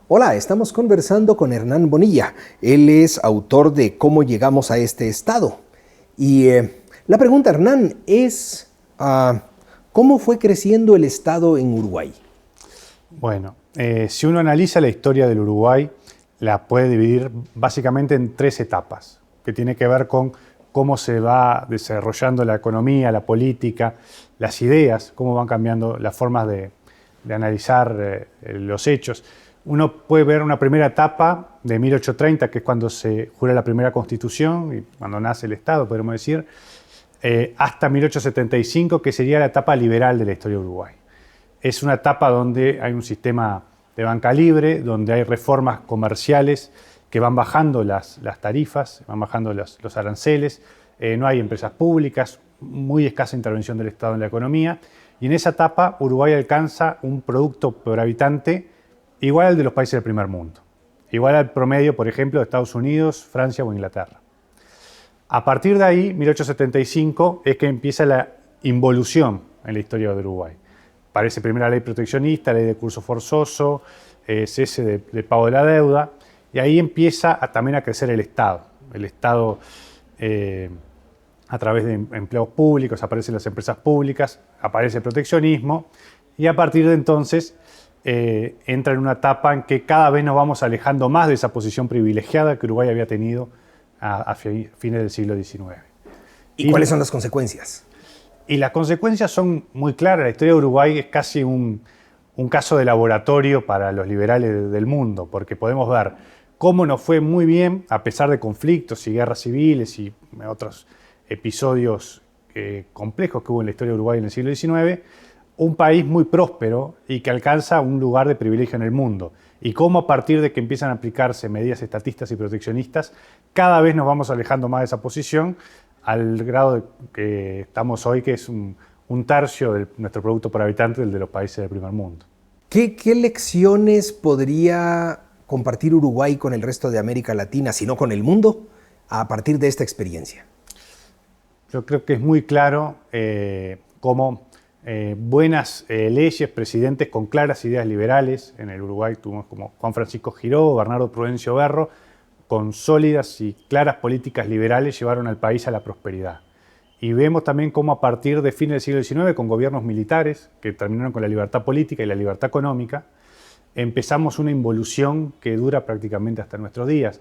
Hola, estamos conversando con Hernán Bonilla. Él es autor de Cómo llegamos a este estado. Y la pregunta, Hernán, es ¿cómo fue creciendo el estado en Uruguay? Bueno, si uno analiza la historia del Uruguay, la puede dividir básicamente en tres etapas, que tiene que ver con cómo se va desarrollando la economía, la política, las ideas, cómo van cambiando las formas de analizar los hechos. Uno puede ver una primera etapa de 1830, que es cuando se jura la primera constitución y cuando nace el Estado, podemos decir, hasta 1875, que sería la etapa liberal de la historia de Uruguay. Es una etapa donde hay un sistema de banca libre, donde hay reformas comerciales que van bajando las tarifas, van bajando los aranceles, no hay empresas públicas, muy escasa intervención del Estado en la economía, y en esa etapa Uruguay alcanza un producto por habitante igual al de los países del primer mundo, igual al promedio, por ejemplo, de Estados Unidos, Francia o Inglaterra. A partir de ahí, 1875, es que empieza la involución en la historia de Uruguay. Aparece primera ley proteccionista, ley de curso forzoso, cese de pago de la deuda, y ahí empieza también a crecer el Estado. El Estado, a través de empleos públicos, aparecen las empresas públicas, aparece el proteccionismo, y a partir de entonces entra en una etapa en que cada vez nos vamos alejando más de esa posición privilegiada que Uruguay había tenido a fines del siglo XIX. ¿Y cuáles son las consecuencias? Y las consecuencias son muy claras. La historia de Uruguay es casi un caso de laboratorio para los liberales del mundo, porque podemos ver cómo nos fue muy bien, a pesar de conflictos y guerras civiles y otros episodios complejos que hubo en la historia de Uruguay en el siglo XIX, un país muy próspero y que alcanza un lugar de privilegio en el mundo. Y cómo a partir de que empiezan a aplicarse medidas estatistas y proteccionistas, cada vez nos vamos alejando más de esa posición, al grado de que estamos hoy, que es un tercio de nuestro producto por habitante del de los países del primer mundo. ¿Qué lecciones podría compartir Uruguay con el resto de América Latina, si no con el mundo, a partir de esta experiencia? Yo creo que es muy claro cómo buenas leyes, presidentes con claras ideas liberales, en el Uruguay tuvimos como Juan Francisco Giró, Bernardo Prudencio Berro, con sólidas y claras políticas liberales llevaron al país a la prosperidad. Y vemos también cómo a partir de fines del siglo XIX, con gobiernos militares que terminaron con la libertad política y la libertad económica, empezamos una involución que dura prácticamente hasta nuestros días.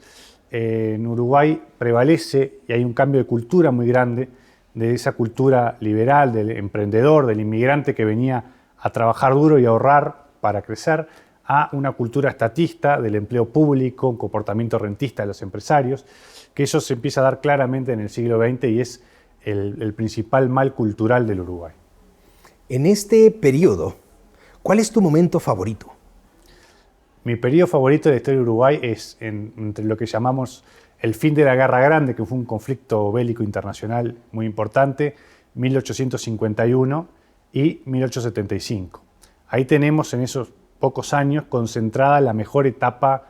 En Uruguay prevalece, y hay un cambio de cultura muy grande, de esa cultura liberal, del emprendedor, del inmigrante que venía a trabajar duro y a ahorrar para crecer, a una cultura estatista del empleo público, un comportamiento rentista de los empresarios, que eso se empieza a dar claramente en el siglo XX y es el principal mal cultural del Uruguay. En este periodo, ¿cuál es tu momento favorito? Mi periodo favorito de la historia de Uruguay es entre lo que llamamos el fin de la Guerra Grande, que fue un conflicto bélico internacional muy importante, 1851 y 1875. Ahí tenemos en esos pocos años concentrada la mejor etapa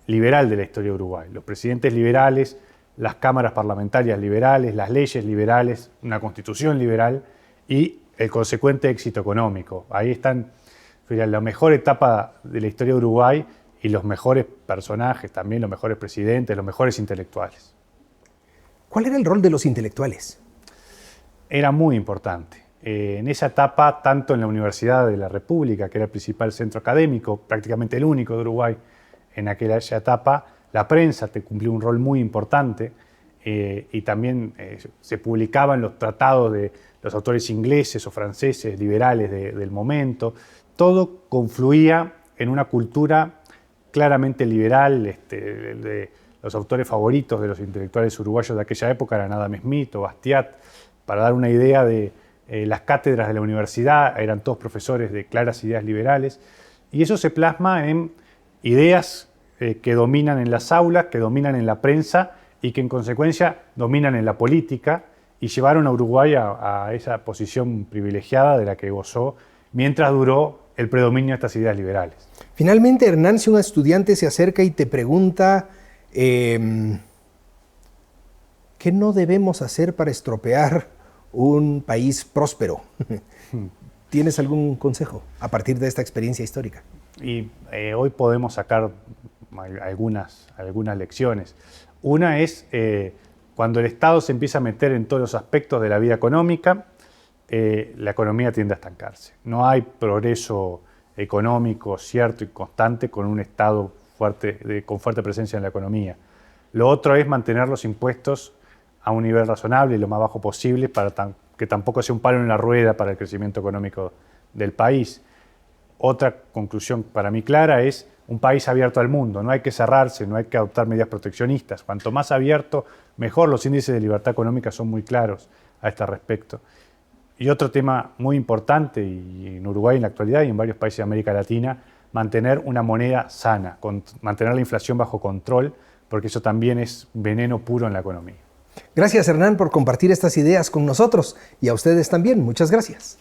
liberal de la historia de Uruguay. Los presidentes liberales, las cámaras parlamentarias liberales, las leyes liberales, una constitución liberal y el consecuente éxito económico. Ahí están la mejor etapa de la historia de Uruguay y los mejores personajes, también los mejores presidentes, los mejores intelectuales. ¿Cuál era el rol de los intelectuales? Era muy importante. En esa etapa, tanto en la Universidad de la República, que era el principal centro académico, prácticamente el único de Uruguay en aquella etapa, la prensa cumplió un rol muy importante y también se publicaban los tratados de los autores ingleses o franceses liberales del momento. Todo confluía en una cultura claramente liberal. De los autores favoritos de los intelectuales uruguayos de aquella época eran Adam Smith o Bastiat. Para dar una idea de las cátedras de la universidad, eran todos profesores de claras ideas liberales, y eso se plasma en ideas que dominan en las aulas, que dominan en la prensa y que en consecuencia dominan en la política y llevaron a Uruguay a esa posición privilegiada de la que gozó mientras duró el predominio de estas ideas liberales. Finalmente, Hernán, si un estudiante se acerca y te pregunta ¿qué no debemos hacer para estropear un país próspero? ¿Tienes algún consejo a partir de esta experiencia histórica? Y hoy podemos sacar algunas lecciones. Una es cuando el Estado se empieza a meter en todos los aspectos de la vida económica, la economía tiende a estancarse. No hay progreso económico cierto y constante con un Estado con fuerte presencia en la economía. Lo otro es mantener los impuestos a un nivel razonable y lo más bajo posible para que tampoco sea un palo en la rueda para el crecimiento económico del país. Otra conclusión para mí clara es un país abierto al mundo. No hay que cerrarse, no hay que adoptar medidas proteccionistas. Cuanto más abierto, mejor. Los índices de libertad económica son muy claros a este respecto. Y otro tema muy importante, y en Uruguay en la actualidad y en varios países de América Latina, mantener una moneda sana, mantener la inflación bajo control, porque eso también es veneno puro en la economía. Gracias, Hernán, por compartir estas ideas con nosotros y a ustedes también. Muchas gracias.